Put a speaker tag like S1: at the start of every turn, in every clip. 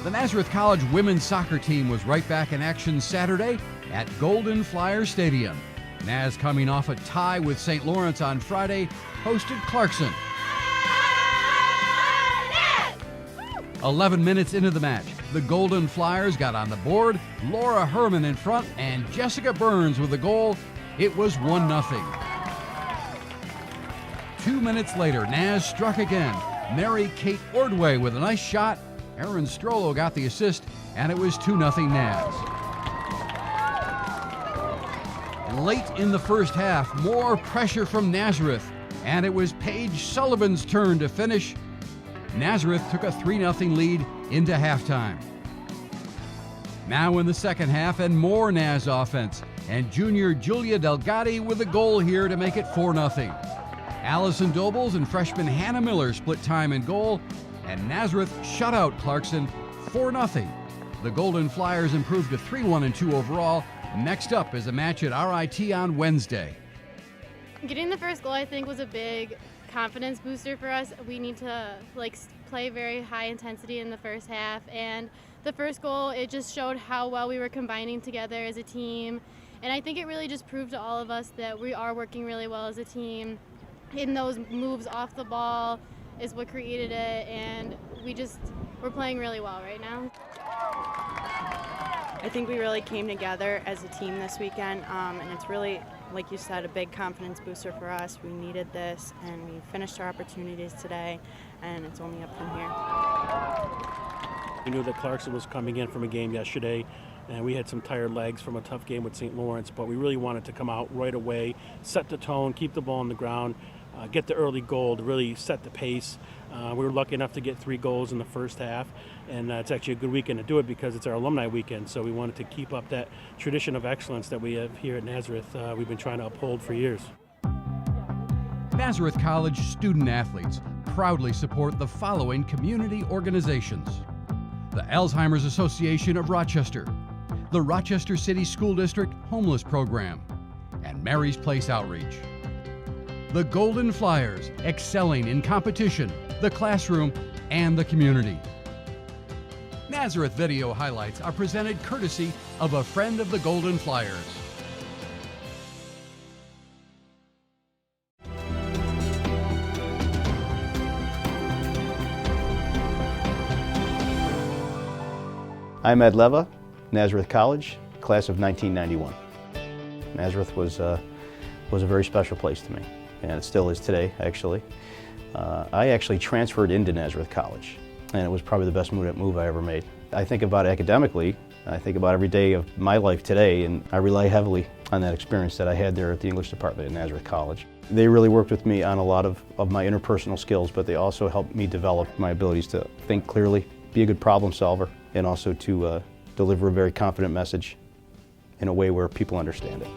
S1: The Nazareth College women's soccer team was right back in action Saturday at Golden Flyer Stadium. Naz, coming off a tie with St. Lawrence on Friday, hosted Clarkson. 11 minutes into the match, the Golden Flyers got on the board, Laura Herman in front, and Jessica Burns with the goal. It was 1-0. 2 minutes later, Naz struck again. Mary Kate Ordway with a nice shot. Erin Strollo got the assist, and it was 2-0 Naz. Late in the first half, more pressure from Nazareth, and it was Paige Sullivan's turn to finish. Nazareth took a 3-0 lead into halftime. Now in the second half, and more Naz offense, and junior Julia Delgatti with a goal here to make it 4-0. Allison Dobles and freshman Hannah Miller split time in goal, and Nazareth shut out Clarkson 4-0. The Golden Flyers improved to 3-1-2 overall. Next up is a match at RIT on Wednesday.
S2: Getting the first goal, I think, was a big confidence booster for us. We need to play very high intensity in the first half, and the first goal, it just showed how well we were combining together as a team, and I think it really just proved to all of us that we are working really well as a team. In those moves off the ball is what created it, and we're playing really well right now.
S3: I think we really came together as a team this weekend, and it's really, like you said, a big confidence booster for us. We needed this, and we finished our opportunities today, and it's only up from here.
S4: We knew that Clarkson was coming in from a game yesterday, and we had some tired legs from a tough game with St. Lawrence, but we really wanted to come out right away, set the tone, keep the ball on the ground, get the early goal to really set the pace. We were lucky enough to get 3 goals in the first half, and it's actually a good weekend to do it because it's our alumni weekend, so we wanted to keep up that tradition of excellence that we have here at Nazareth. We've been trying to uphold for years.
S1: Nazareth College student athletes proudly support the following community organizations: the Alzheimer's Association of Rochester, the Rochester City School District Homeless Program, and Mary's Place Outreach. The Golden Flyers, excelling in competition, the classroom, and the community. Nazareth video highlights are presented courtesy of a friend of the Golden Flyers.
S5: I'm Ed Leva, Nazareth College, class of 1991. Nazareth was a very special place to me, and it still is today, actually. I actually transferred into Nazareth College, and it was probably the best move I ever made. I think about academically, I think about every day of my life today, and I rely heavily on that experience that I had there at the English department at Nazareth College. They really worked with me on a lot of my interpersonal skills, but they also helped me develop my abilities to think clearly, be a good problem solver, and also to deliver a very confident message in a way where people understand it.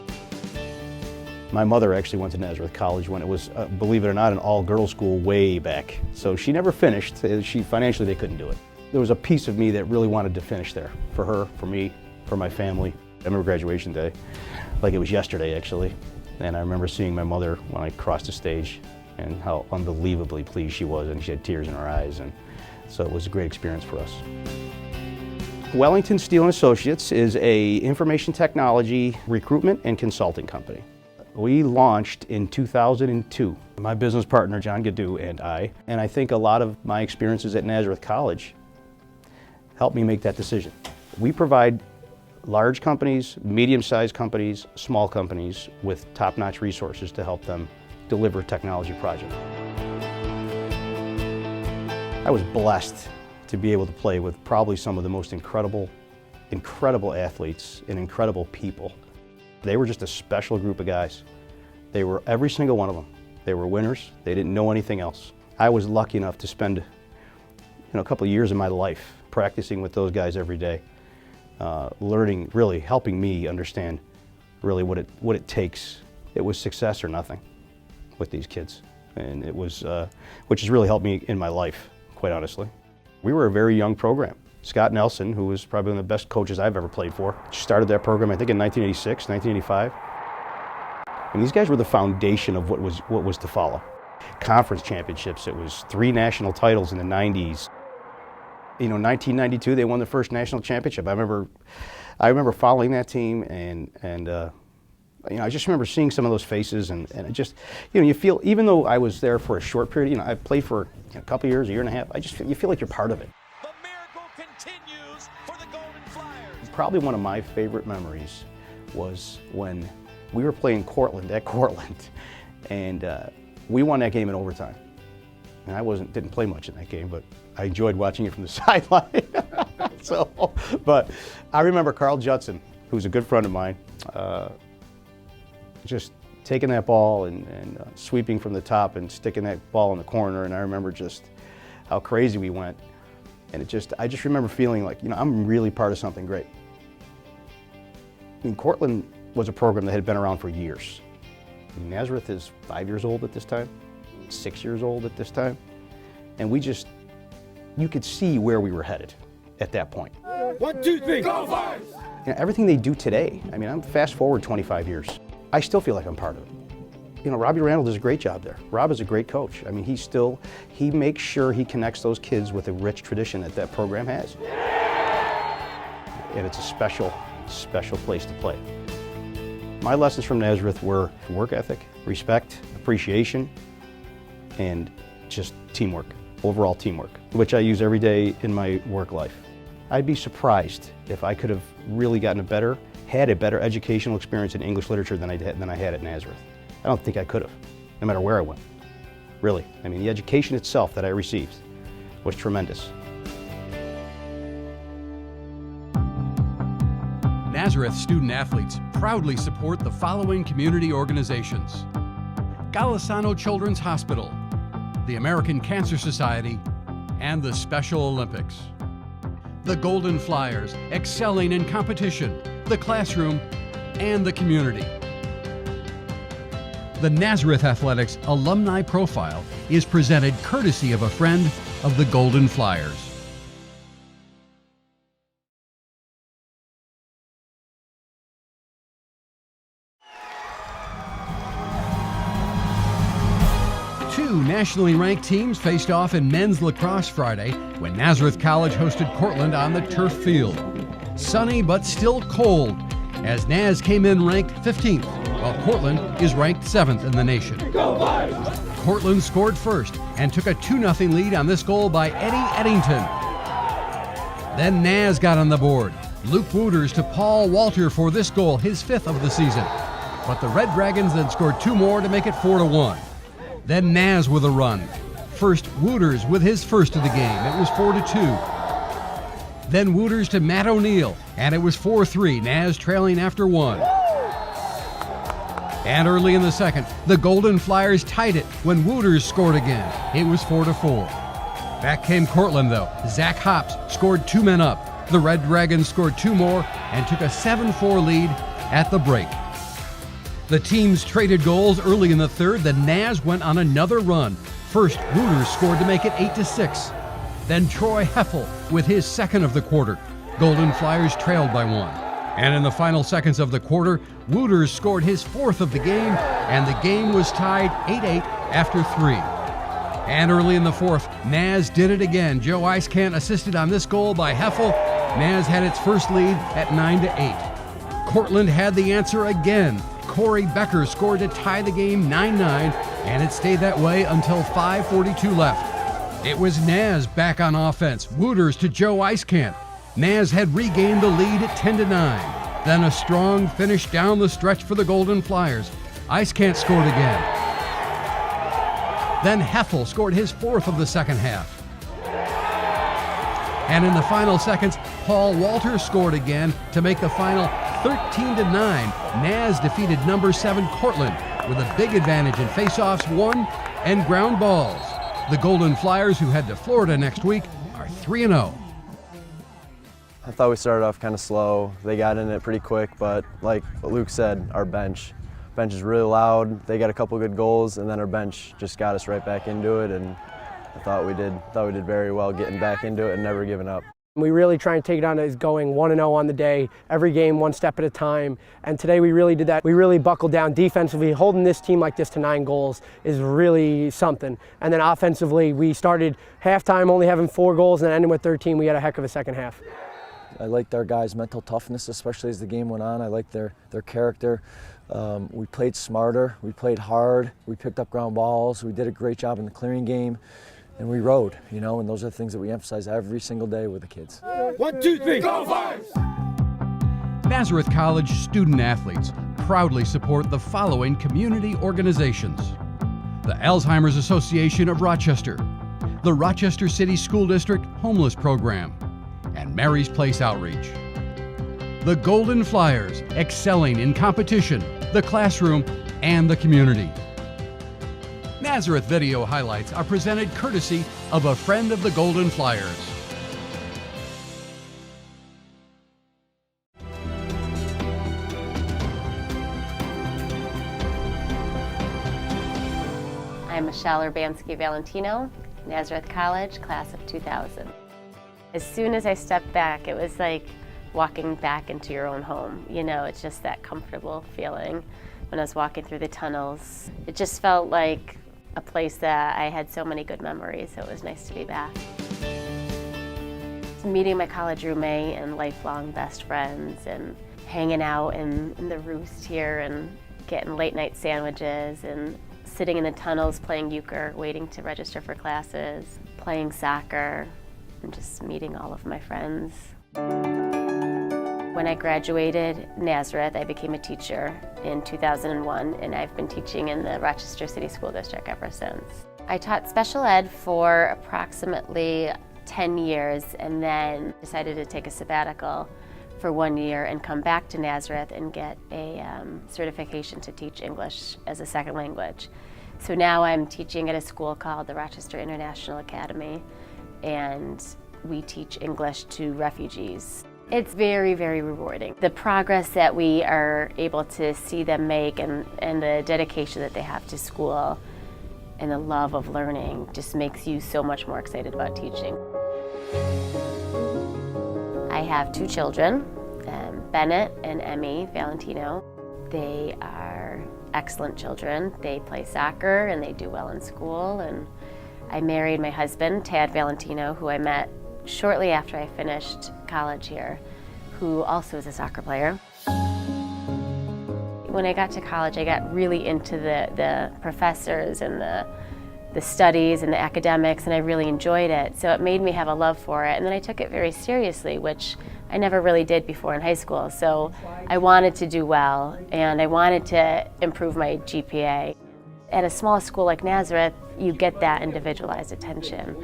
S5: My mother actually went to Nazareth College when it was, believe it or not, an all-girls school way back. So she never finished. Financially, they couldn't do it. There was a piece of me that really wanted to finish there, for her, for me, for my family. I remember graduation day, like it was yesterday, actually. And I remember seeing my mother when I crossed the stage and how unbelievably pleased she was, and she had tears in her eyes. And so it was a great experience for us. Wellington Steel & Associates is an information technology recruitment and consulting company. We launched in 2002. My business partner, John Gaddu, and I think a lot of my experiences at Nazareth College helped me make that decision. We provide large companies, medium-sized companies, small companies with top-notch resources to help them deliver technology projects. I was blessed to be able to play with probably some of the most incredible athletes and incredible people. They were just a special group of guys. They were, every single one of them. They were winners. They didn't know anything else. I was lucky enough to spend a couple of years of my life practicing with those guys every day, learning, really helping me understand really what it takes. It was success or nothing with these kids, and it was, which has really helped me in my life, quite honestly. We were a very young program. Scott Nelson, who was probably one of the best coaches I've ever played for, started that program I think in 1986, 1985. And these guys were the foundation of what was to follow. Conference championships, it was 3 national titles in the 90s. You know, 1992, they won the first national championship. I remember following that team, and you know, I just remember seeing some of those faces, and it just, you know, you feel, even though I was there for a short period, you know, I played for a couple years, a year and a half, you feel like you're part of it.
S6: The miracle continues for the Golden Flyers.
S5: Probably one of my favorite memories was when we were playing Cortland at Cortland, and we won that game in overtime. And I didn't play much in that game, but I enjoyed watching it from the sideline. But I remember Carl Judson, who's a good friend of mine, just taking that ball and sweeping from the top and sticking that ball in the corner. And I remember just how crazy we went. And I just remember feeling like, you know, I'm really part of something great. I mean, Cortland was a program that had been around for years. I mean, Nazareth is 5 years old at this time, 6 years old at this time. And you could see where we were headed at that point.
S6: 1, 2, 3, go Flyers!
S5: You know, everything they do today, I mean, I'm fast forward 25 years. I still feel like I'm part of it. You know, Robbie Randall does a great job there. Rob is a great coach. I mean, he makes sure he connects those kids with the rich tradition that program has. And it's a special, special place to play. My lessons from Nazareth were work ethic, respect, appreciation, and just teamwork, overall teamwork, which I use every day in my work life. I'd be surprised if I could have really had a better educational experience in English literature than I had at Nazareth. I don't think I could have, no matter where I went. Really. I mean, the education itself that I received was tremendous.
S1: Nazareth student athletes proudly support the following community organizations: Golisano Children's Hospital, the American Cancer Society, and the Special Olympics. The Golden Flyers, excelling in competition, the classroom, and the community. The Nazareth Athletics Alumni Profile is presented courtesy of a friend of the Golden Flyers. Two nationally ranked teams faced off in men's lacrosse Friday when Nazareth College hosted Cortland on the turf field. Sunny but still cold, as Naz came in ranked 15th, while Cortland is ranked 7th in the nation. Cortland scored first and took a 2-0 lead on this goal by Eddie Eddington. Then Naz got on the board. Luke Wooters to Paul Walter for this goal, his 5th of the season. But the Red Dragons then scored 2 more to make it 4-1. Then Naz with a run. First, Wooters with his first of the game. It was 4-2. Then Wooters to Matt O'Neill, and it was 4-3, Naz trailing after 1. And early in the second, the Golden Flyers tied it when Wooters scored again. It was 4-4. Back came Cortland though. Zach Hops scored 2 men up. The Red Dragons scored 2 more and took a 7-4 lead at the break. The teams traded goals early in the third. The Naz went on another run. First, Wooters scored to make it 8-6. Then Troy Heffel with his 2nd of the quarter. Golden Flyers trailed by 1. And in the final seconds of the quarter, Wooters scored his 4th of the game, and the game was tied 8-8 after 3. And early in the 4th, Naz did it again. Joe Icecant assisted on this goal by Heffel. Naz had its first lead at 9-8. Cortland had the answer again. Corey Becker scored to tie the game 9-9, and it stayed that way until 5:42 left. It was Naz back on offense. Wooters to Joe Icecant. Naz had regained the lead at 10-9. Then a strong finish down the stretch for the Golden Flyers. Icecant scored again. Then Heffel scored his 4th of the second half. And in the final seconds, Paul Walter scored again to make the final 13-9. Naz defeated number 7 Cortland with a big advantage in faceoffs won and ground balls. The Golden Flyers, who head to Florida next week, are 3-0.
S7: I thought we started off kind of slow. They got in it pretty quick, but like what Luke said, our bench is really loud. They got a couple good goals, and then our bench just got us right back into it. And I thought we did very well getting back into it and never giving up.
S8: We really try and take it on as going 1-0 on the day, every game one step at a time. And today we really did that. We really buckled down defensively. Holding this team like this to 9 goals is really something. And then offensively, we started halftime only having 4 goals and then ending with 13. We had a heck of a second half.
S9: I liked our guys' mental toughness, especially as the game went on. I liked their character. We played smarter, we played hard, we picked up ground balls, we did a great job in the clearing game. And we rode, you know, and those are the things that we emphasize every single day with the kids.
S1: 1, 2, 3, go Flyers! Nazareth College student athletes proudly support the following community organizations: the Alzheimer's Association of Rochester, the Rochester City School District Homeless Program, and Mary's Place Outreach. The Golden Flyers, excelling in competition, the classroom, and the community. Nazareth video highlights are presented courtesy of a friend of the Golden Flyers.
S10: I'm Michelle Urbanski-Valentino, Nazareth College, class of 2000. As soon as I stepped back, it was like walking back into your own home. You know, it's just that comfortable feeling when I was walking through the tunnels. It just felt like a place that I had so many good memories, so it was nice to be back. Meeting my college roommate and lifelong best friends and hanging out in the Roost here and getting late night sandwiches and sitting in the tunnels playing euchre, waiting to register for classes, playing soccer, and just meeting all of my friends. When I graduated Nazareth, I became a teacher in 2001, and I've been teaching in the Rochester City School District ever since. I taught special ed for approximately 10 years and then decided to take a sabbatical for 1 year and come back to Nazareth and get a certification to teach English as a second language. So now I'm teaching at a school called the Rochester International Academy, and we teach English to refugees. It's very, very rewarding. The progress that we are able to see them make and the dedication that they have to school and the love of learning just makes you so much more excited about teaching. I have 2 children, Bennett and Emmy Valentino. They are excellent children. They play soccer and they do well in school. And I married my husband, Tad Valentino, who I met shortly after I finished college here, who also is a soccer player. When I got to college, I got really into the professors and the studies and the academics, and I really enjoyed it. So it made me have a love for it. And then I took it very seriously, which I never really did before in high school. So I wanted to do well, and I wanted to improve my GPA. At a small school like Nazareth, you get that individualized attention.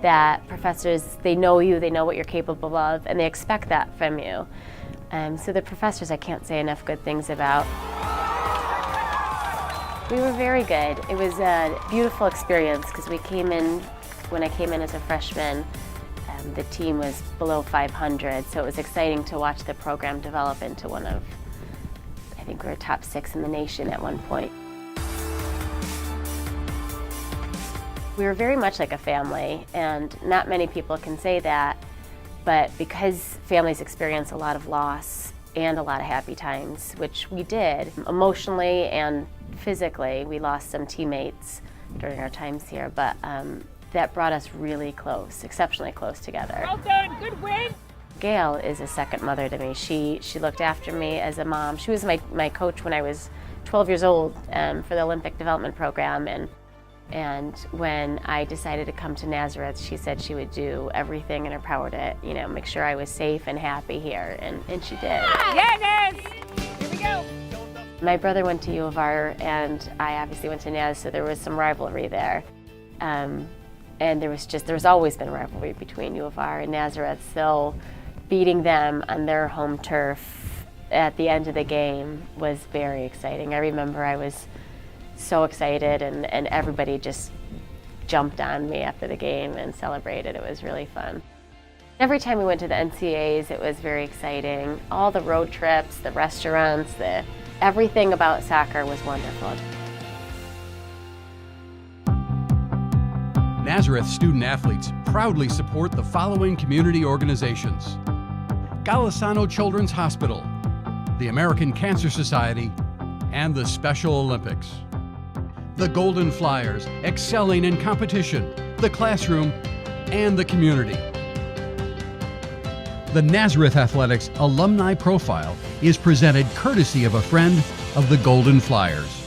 S10: That professors, they know you, they know what you're capable of, and they expect that from you. So the professors I can't say enough good things about. We were very good. It was a beautiful experience because when I came in as a freshman, the team was below 500, so it was exciting to watch the program develop into one of, I think we were top 6 in the nation at one point. We were very much like a family, and not many people can say that, but because families experience a lot of loss and a lot of happy times, which we did, emotionally and physically, we lost some teammates during our times here, but that brought us really close, exceptionally close together.
S6: Well done, good win.
S10: Gail is a second mother to me. She looked after me as a mom. She was my coach when I was 12 years old for the Olympic Development Program, and when I decided to come to Nazareth, she said she would do everything in her power to, make sure I was safe and happy here, and she did.
S6: Yeah, Naz! Here we go.
S10: My brother went to U of R, and I obviously went to Naz, so there was some rivalry there. And there's always been rivalry between U of R and Nazareth, so beating them on their home turf at the end of the game was very exciting. I remember I was so excited, and everybody just jumped on me after the game and celebrated. It was really fun. Every time we went to the NCAAs, it was very exciting. All the road trips, the restaurants, everything about soccer was wonderful.
S1: Nazareth student athletes proudly support the following community organizations: Golisano Children's Hospital, the American Cancer Society, and the Special Olympics. The Golden Flyers, excelling in competition, the classroom, and the community. The Nazareth Athletics Alumni Profile is presented courtesy of a friend of the Golden Flyers.